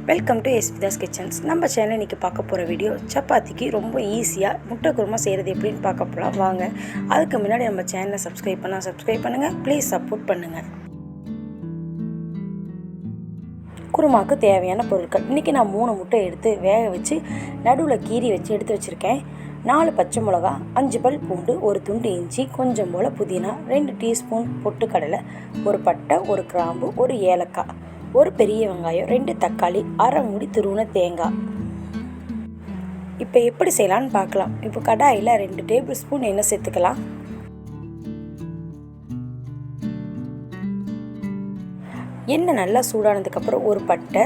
Welcome to எஸ்விதாஸ் kitchens. நம்ம channel இன்றைக்கி பார்க்க போகிற வீடியோ சப்பாத்திக்கு ரொம்ப ஈஸியாக முட்டை குருமா செய்கிறது எப்படின்னு பார்க்க போகலாம் வாங்க. அதுக்கு முன்னாடி நம்ம சேனலை சப்ஸ்கிரைப் பண்ணுங்கள். ப்ளீஸ் சப்போர்ட் பண்ணுங்கள். குருமாவுக்கு தேவையான பொருட்கள் இன்றைக்கி நான் 3 முட்டை எடுத்து வேக வச்சு நடுவில் கீறி வச்சு எடுத்து வச்சுருக்கேன். 4 பச்சை மிளகா, 5 பல் பூண்டு, 1 துண்டு இஞ்சி, கொஞ்சம் போல் புதினா, 2 டீஸ்பூன் பொட்டுக்கடலை, 1 பட்டை, 1 கிராம்பு, 1 ஏலக்காய், 1 பெரிய வெங்காயம், 2 தக்காளி, அரை மூடி துருவின தேங்காய். இப்போ எப்படி செய்யலான்னு பார்க்கலாம். இப்போ கடாயில் 2 டேபிள் ஸ்பூன் எண்ணெய் சேர்த்துக்கலாம். எண்ணெய் நல்லா சூடானதுக்கப்புறம் 1 பட்டை,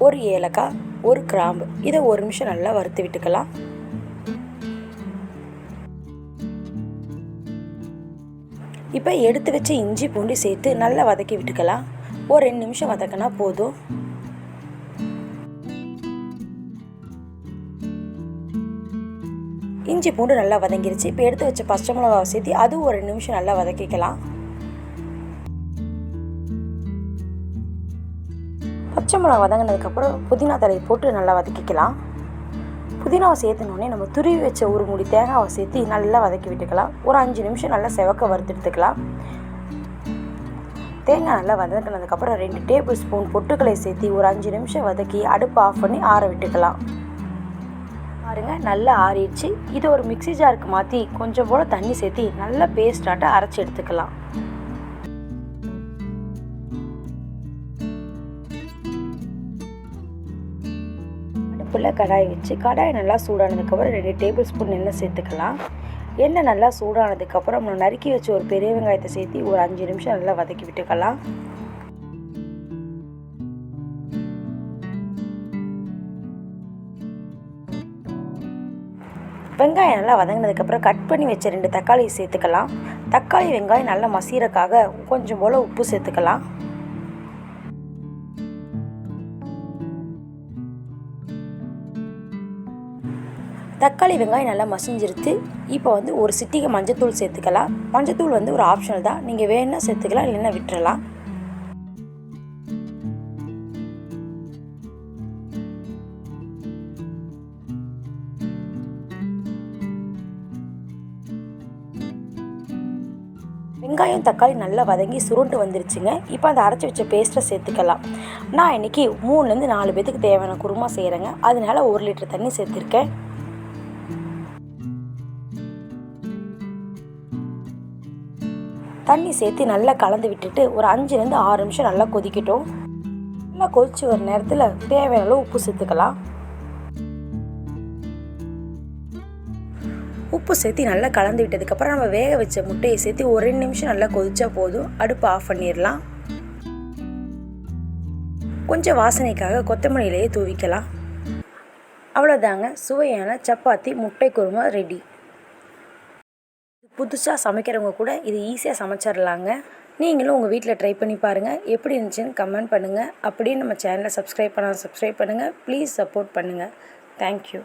1 ஏலக்காய், 1 கிராம்பு, இதை 1 நிமிஷம் நல்லா வறுத்து விட்டுக்கலாம். இப்போ எடுத்து வச்ச இஞ்சி பூண்டு சேர்த்து நல்லா வதக்கி விட்டுக்கலாம். ஒரு 2 நிமிஷம் வதக்கினா போதும். இஞ்சி பூண்டு நல்லா வதங்கிருச்சு. இப்போ எடுத்து வச்ச பச்சை மிளகாவை சேர்த்து அதுவும் ஒரு 2 நிமிஷம் நல்லா வதக்கிக்கலாம். பச்சை மிளகா வதங்கினதுக்கப்புறம் புதினா தலையை போட்டு நல்லா வதக்கிக்கலாம். புதினாவை சேர்த்துனோடனே நம்ம துருவி வச்ச 1 மூடி தேங்காவை சேர்த்து நல்லா வதக்கி விட்டுக்கலாம். ஒரு 5 நிமிஷம் நல்லா செவக்க வறுத்து எடுத்துக்கலாம். தேங்காய் நல்லா வதக்கினதுக்கப்புறம் 2 டேபிள் ஸ்பூன் பொட்டுக்கடலை சேர்த்து ஒரு 5 நிமிஷம் வதக்கி அடுப்பு ஆஃப் பண்ணி ஆற விட்டுக்கலாம். பாருங்க, நல்லா ஆறிடுச்சு. இதை ஒரு மிக்ஸி ஜாருக்கு மாற்றி கொஞ்சம் போல் தண்ணி சேர்த்து நல்லா பேஸ்டாட்ட அரைச்சி எடுத்துக்கலாம். அடுப்பில் கடாய் வச்சு கடாய் நல்லா சூடானதுக்கப்புறம் 2 டேபிள் ஸ்பூன் எண்ணெய் சேர்த்துக்கலாம். எண்ணெய் நல்லா சூடானதுக்கப்புறம் நம்ம நறுக்கி வச்சு ஒரு பெரிய வெங்காயத்தை சேர்த்து ஒரு 5 நிமிஷம் நல்லா வதக்கி விட்டுக்கலாம். வெங்காயம் நல்லா வதங்கினதுக்கப்புறம் கட் பண்ணி வச்ச 2 தக்காளி சேர்த்துக்கலாம். தக்காளி வெங்காயம் நல்லா மசீரக்காக கொஞ்சம் போல் உப்பு சேர்த்துக்கலாம். தக்காளி வெங்காயம் நல்லா மசிஞ்சிருத்து. இப்போ ஒரு சிட்டிகை மஞ்சத்தூள் சேர்த்துக்கலாம். மஞ்சத்தூள் ஒரு ஆப்ஷனல் தான், நீங்கள் வேணும்னா சேர்த்துக்கலாம், இல்லைன்னா விட்டுறலாம். வெங்காயம் தக்காளி நல்லா வதங்கி சுருண்டு வந்துருச்சுங்க. இப்போ அந்த அரைச்சி வச்ச பேஸ்ட்டை சேர்த்துக்கலாம். நான் இன்றைக்கி 3லேருந்து 4 பேத்துக்கு தேவையான குருமா செய்கிறேங்க. அதனால 1 லிட்டர் தண்ணி சேர்த்துருக்கேன். தண்ணி சேர்த்து நல்லா கலந்து விட்டுட்டு ஒரு 5லேருந்து 6 நிமிஷம் நல்லா கொதிக்கட்டும். நல்லா கொதிச்சு வர நேரத்தில் தேவையான அளவு உப்பு சேர்த்துக்கலாம். உப்பு சேர்த்து நல்லா கலந்து விட்டதுக்கப்புறம் நம்ம வேக வச்ச முட்டையை சேர்த்து ஒரு 2 நிமிஷம் நல்லா கொதிச்சா போதும். அடுப்பு ஆஃப் பண்ணிடலாம். கொஞ்சம் வாசனைக்காக கொத்தமல்லி இலையை தூவிக்கலாம். அவ்வளோதாங்க, சுவையான சப்பாத்தி முட்டை குருமா ரெடி. புதுசாக சமைக்கிறவங்க கூட இது ஈஸியாக சமைச்சிடலாங்க. நீங்களும் உங்கள் வீட்டில் ட்ரை பண்ணி பாருங்கள். எப்படி இருந்துச்சுன்னு கமெண்ட் பண்ணுங்கள். அப்படியே நம்ம சேனலை சப்ஸ்கிரைப் பண்ணுங்கள். ப்ளீஸ் சப்போர்ட் பண்ணுங்கள். தேங்க்யூ.